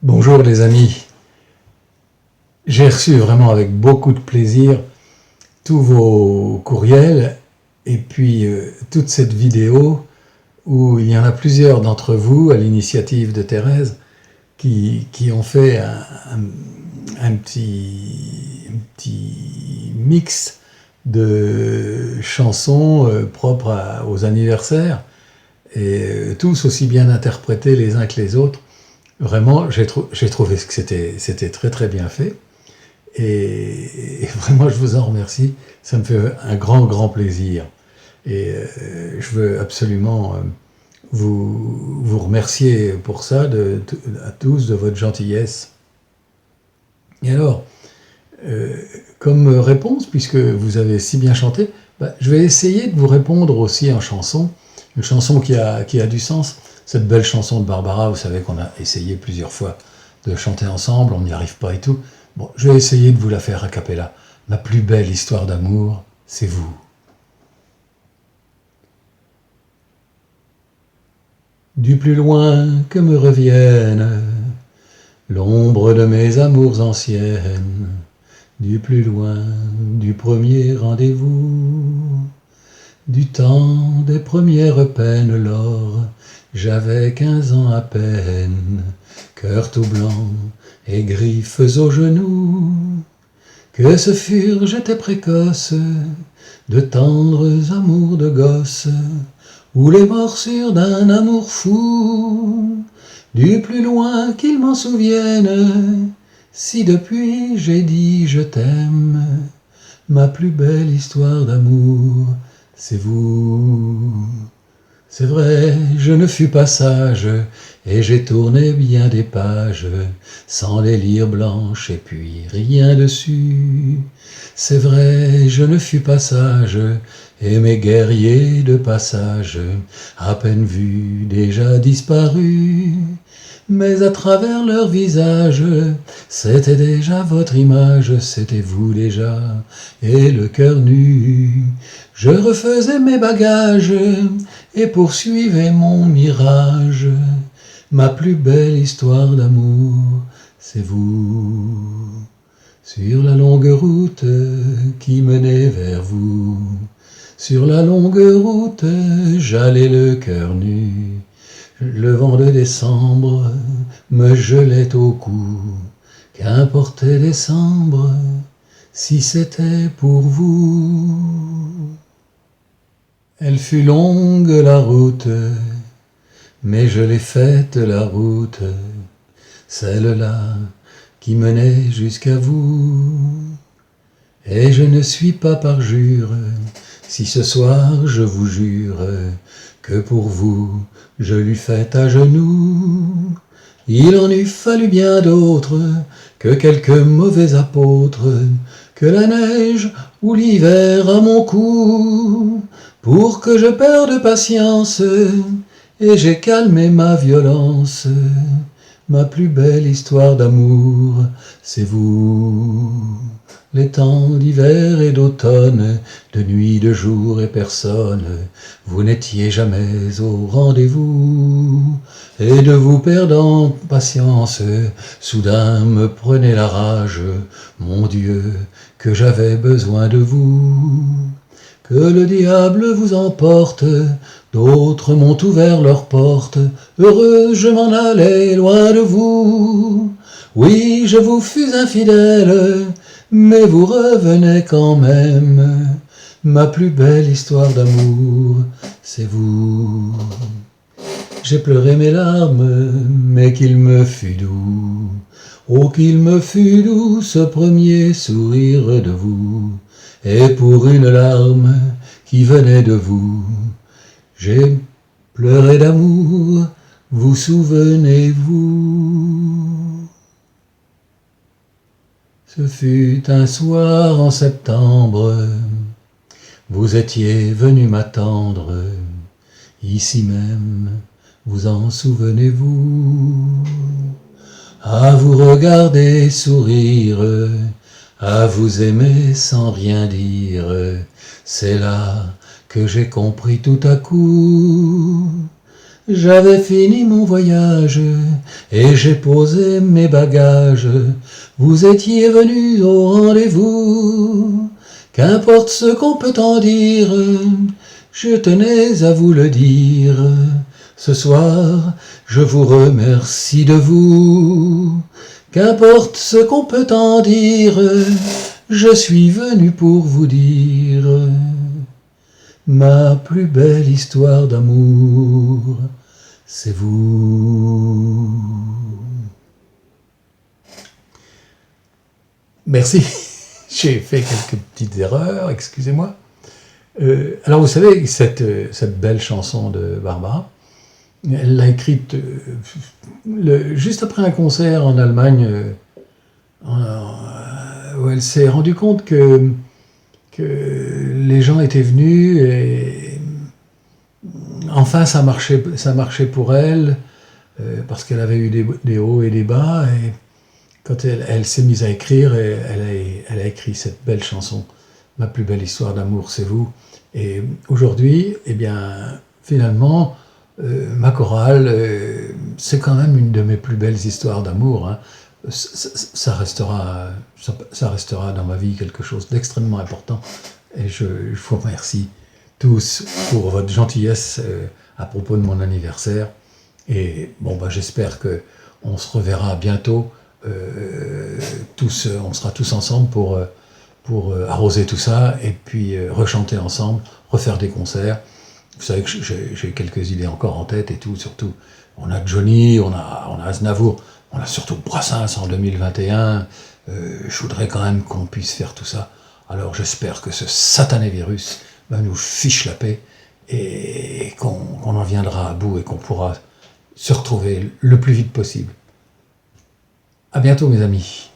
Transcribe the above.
Bonjour les amis, j'ai reçu vraiment avec beaucoup de plaisir tous vos courriels et puis toute cette vidéo où il y en a plusieurs d'entre vous, à l'initiative de Thérèse, qui ont fait un petit mix de chansons propres aux anniversaires et tous aussi bien interprétés les uns que les autres. Vraiment, j'ai trouvé que c'était très très bien fait et vraiment je vous en remercie, ça me fait un grand plaisir et je veux absolument vous remercier pour ça à tous de votre gentillesse. Et alors, comme réponse, puisque vous avez si bien chanté, je vais essayer de vous répondre aussi en chanson, une chanson qui a du sens. Cette belle chanson de Barbara, vous savez qu'on a essayé plusieurs fois de chanter ensemble, on n'y arrive pas et tout. Bon, je vais essayer de vous la faire a cappella. Ma plus belle histoire d'amour, c'est vous. Du plus loin que me revienne l'ombre de mes amours anciennes, du plus loin du premier rendez-vous, du temps des premières peines, lors j'avais 15 ans à peine, cœur tout blanc et griffes aux genoux. Que ce furent, j'étais précoce, de tendres amours de gosse, ou les morsures d'un amour fou, du plus loin qu'il m'en souvienne, si depuis j'ai dit je t'aime, ma plus belle histoire d'amour, c'est vous. C'est vrai, je ne fus pas sage, et j'ai tourné bien des pages, sans les lire blanches et puis rien dessus. C'est vrai, je ne fus pas sage, et mes guerriers de passage, à peine vus, déjà disparus. Mais à travers leur visage, c'était déjà votre image, c'était vous déjà, et le cœur nu. Je refaisais mes bagages, et poursuivais mon mirage. Ma plus belle histoire d'amour, c'est vous. Sur la longue route qui menait vers vous, sur la longue route, j'allais le cœur nu. Le vent de décembre me gelait au cou. Qu'importait décembre si c'était pour vous. Elle fut longue la route, mais je l'ai faite la route, celle-là qui menait jusqu'à vous. Et je ne suis pas parjure, si ce soir je vous jure que pour vous je l'eus faite à genoux. Il en eût fallu bien d'autres que quelques mauvais apôtres, que la neige ou l'hiver à mon cou, pour que je perde patience, et j'ai calmé ma violence. Ma plus belle histoire d'amour, c'est vous. Les temps d'hiver et d'automne, de nuit, de jour et personne, vous n'étiez jamais au rendez-vous. Et de vous perdant patience, soudain me prenait la rage, mon Dieu, que j'avais besoin de vous. Que le diable vous emporte, d'autres m'ont ouvert leurs portes, heureux je m'en allais loin de vous. Oui, je vous fus infidèle, mais vous revenez quand même. Ma plus belle histoire d'amour, c'est vous. J'ai pleuré mes larmes, mais qu'il me fut doux. Oh, qu'il me fut doux ce premier sourire de vous. Et pour une larme qui venait de vous, j'ai pleuré d'amour, vous souvenez-vous. Ce fut un soir en septembre, vous étiez venu m'attendre, ici même, vous en souvenez-vous. À vous regarder sourire, à vous aimer sans rien dire, c'est là que j'ai compris tout à coup. J'avais fini mon voyage et j'ai posé mes bagages. Vous étiez venus au rendez-vous. Qu'importe ce qu'on peut en dire, je tenais à vous le dire. Ce soir, je vous remercie de vous. Qu'importe ce qu'on peut en dire, je suis venu pour vous dire ma plus belle histoire d'amour, c'est vous. Merci, j'ai fait quelques petites erreurs, excusez-moi. Alors vous savez, cette belle chanson de Barbara, elle l'a écrite juste après un concert en Allemagne, où elle s'est rendue compte que les gens étaient venus et enfin ça marchait pour elle, parce qu'elle avait eu des hauts et des bas, et quand elle s'est mise à écrire, elle a écrit cette belle chanson, ma plus belle histoire d'amour, c'est vous. Et aujourd'hui, eh bien, finalement, ma chorale, c'est quand même une de mes plus belles histoires d'amour, hein. Ça restera dans ma vie quelque chose d'extrêmement important. Et je vous remercie tous pour votre gentillesse à propos de mon anniversaire. Et bon, j'espère qu'on se reverra bientôt. On sera tous ensemble pour arroser tout ça et puis rechanter ensemble, refaire des concerts. Vous savez que j'ai quelques idées encore en tête et tout, surtout. On a Johnny, on a Aznavour, on a surtout Brassens en 2021. Je voudrais quand même qu'on puisse faire tout ça. Alors j'espère que ce satané virus nous fiche la paix et qu'on en viendra à bout et qu'on pourra se retrouver le plus vite possible. À bientôt mes amis.